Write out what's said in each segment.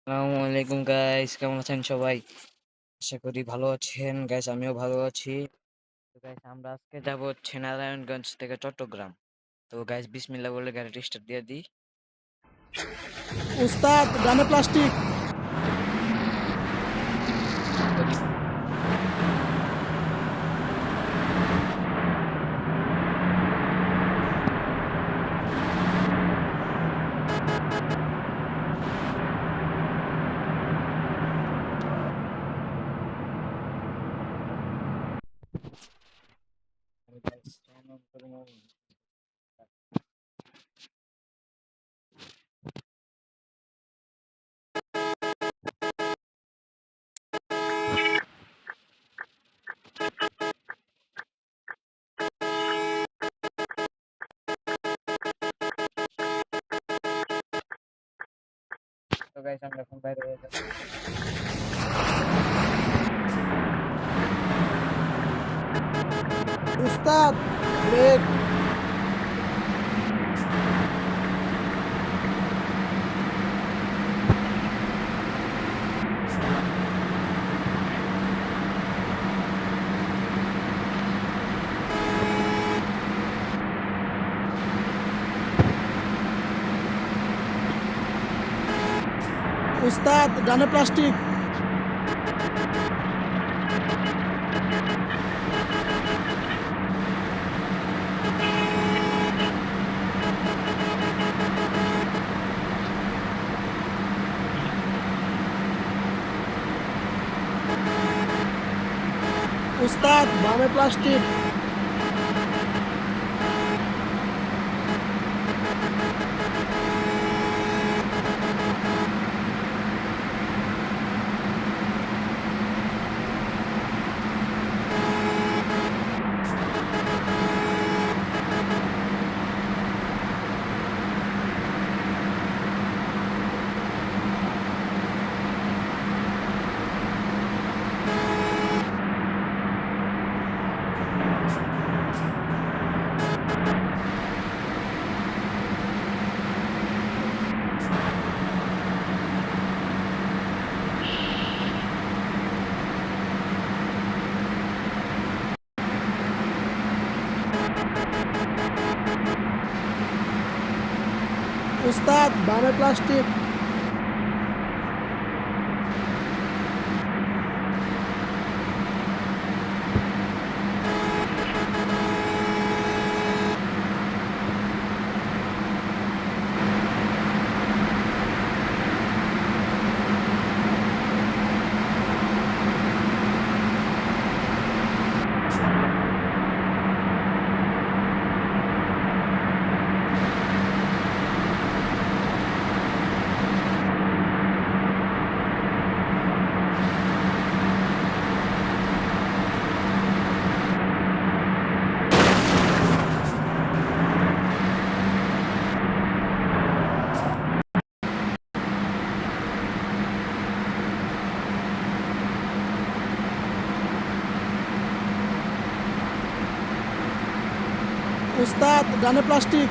আসসালামু আলাইকুম গাইস, কেমন আছেন সবাই? আশা করি ভালো আছেন গাইস। আমিও ভালো আছি। তো গাইস আমরা আজকে যাব হচ্ছে নারায়ণগঞ্জ থেকে চট্টগ্রাম। তো গাইস বিসমিল্লাহ বলে গাড়িটা স্টার্ট দিয়ে দিই। উস্তাদ ডানে প্লাস্টিক। তো গাইস আমরা এখন বাইরে হয়ে যাচ্ছি। উস্তাদ ব্রেক। উস্তাদ ডানে প্লাস্টিক। উস্তাদ বামে প্লাস্টিক। উস্তাদ বামে প্লাস্টিক। উস্তাদ ডানে প্লাস্টিক।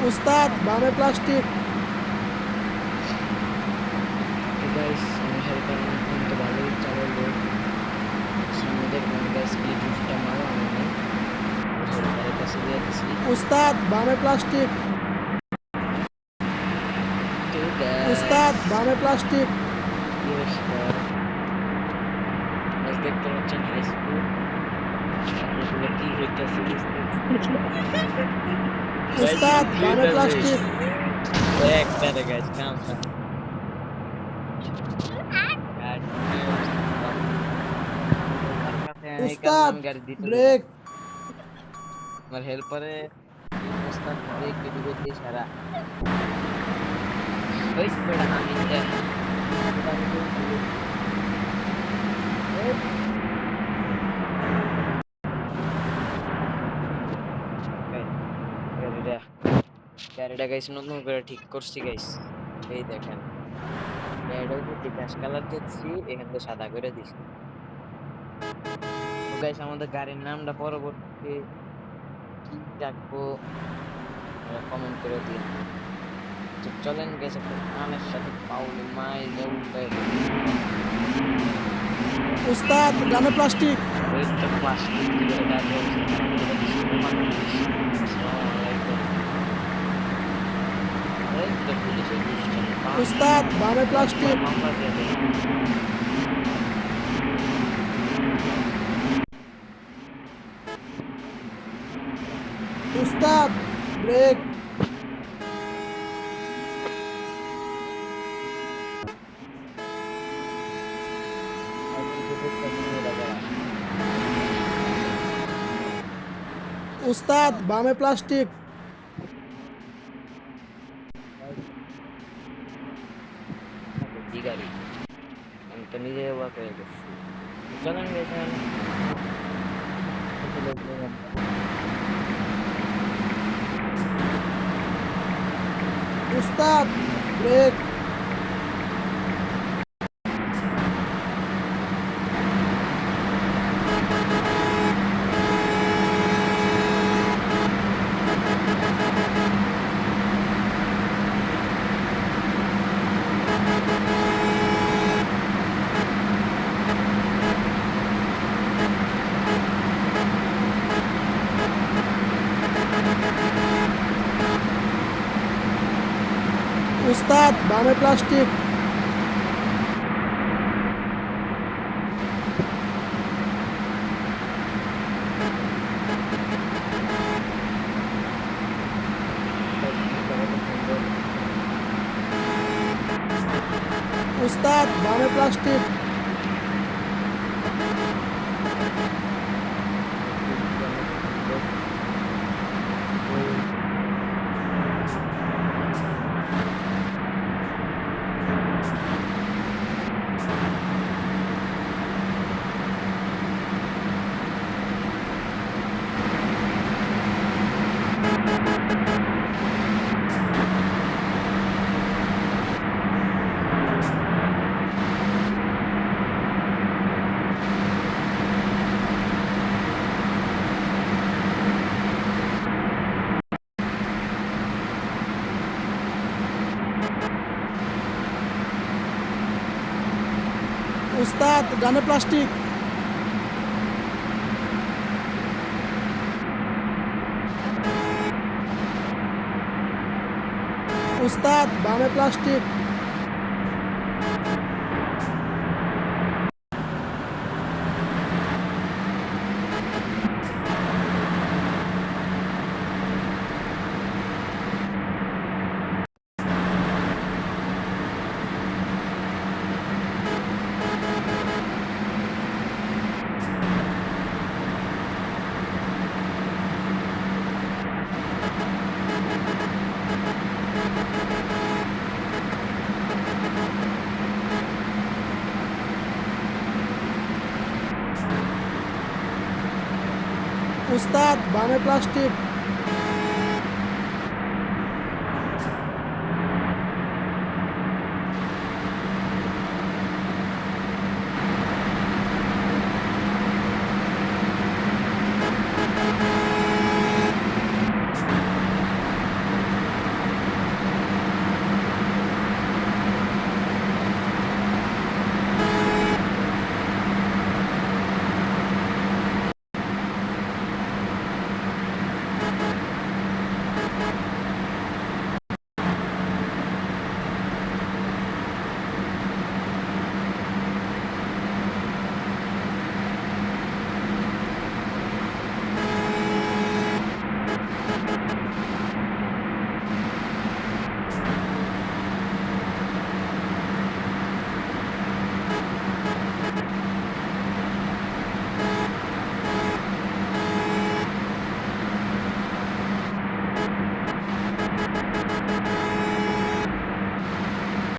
উস্তাদ বামে প্লাস্টিক। তো গাইস আমি হেল্পার তো ভালোই চালালো, সামনে দেখবেন গাইস কি জুসটা মারো আমি নেই, হেল্পারের কাছে দিয়ে দিছি। উস্তাদ বামে প্লাস্টিক। তো উস্তাদ গাইস বামে প্লাস্টিক। কি অবস্থা, গাইস দেখতে পাচ্ছেন হাই স্কুল, এগুলো কি হইতেছে গাইস, উস্তাদ কি বামে হইতেছে প্লাস্টিক। একবারে গাইস, কাম কাম এই কারণে উস্তাদ আমি গাড়ি দিতে দিলাম, ব্রেক। আমার হেল্পারে এই অবস্থা ব্রেক রেডি করতে সারা ওই বেটা আমি দেখ এটা আমি তো এই গাইস, গাড়িটা গাড়িটা গাইস নতুন করে ঠিক করছি গাইস, এই দেখেন গাড়িটার উপর দিয়ে গ্যাস কালার দিচ্ছি, এখান থেকে সাদা করে দিছি। তো গাইস আমাদের গাড়ির নামটা পরবর্তীতে কি রাখবো কমেন্ট করে দিন। তো চলেন গাইস একটা গানের সাথে পাউলি মাই উল্টায় উস্তাদ ডানে প্লাস্টিক। ওই তো প্লাস্টিক দিয়ে গাড়ি অবস্থা খারাপ করে দিছি, বোমা করে দিছি। আসসালামু আলাইকুম। এই তো পুলিশের দুষ্টামি উস্তাদ বামে প্লাস্টিক। মামলা দিয়ে দেয়। উস্তাদ ব্রেক। উস্তাদ বামে প্লাস্টিক। কি গাড়ি, আমি তো নিজে অবাক হয়ে গেছি। চলেন গেছেন উস্তাদ ব্রেক। উস্তাদ বামে প্লাস্টিক। উস্তাদ বামে প্লাস্টিক। উস্তাদ ডানে প্লাস্টিক। উস্তাদ বামে প্লাস্টিক। উস্তাদ বামে প্লাস্টিক।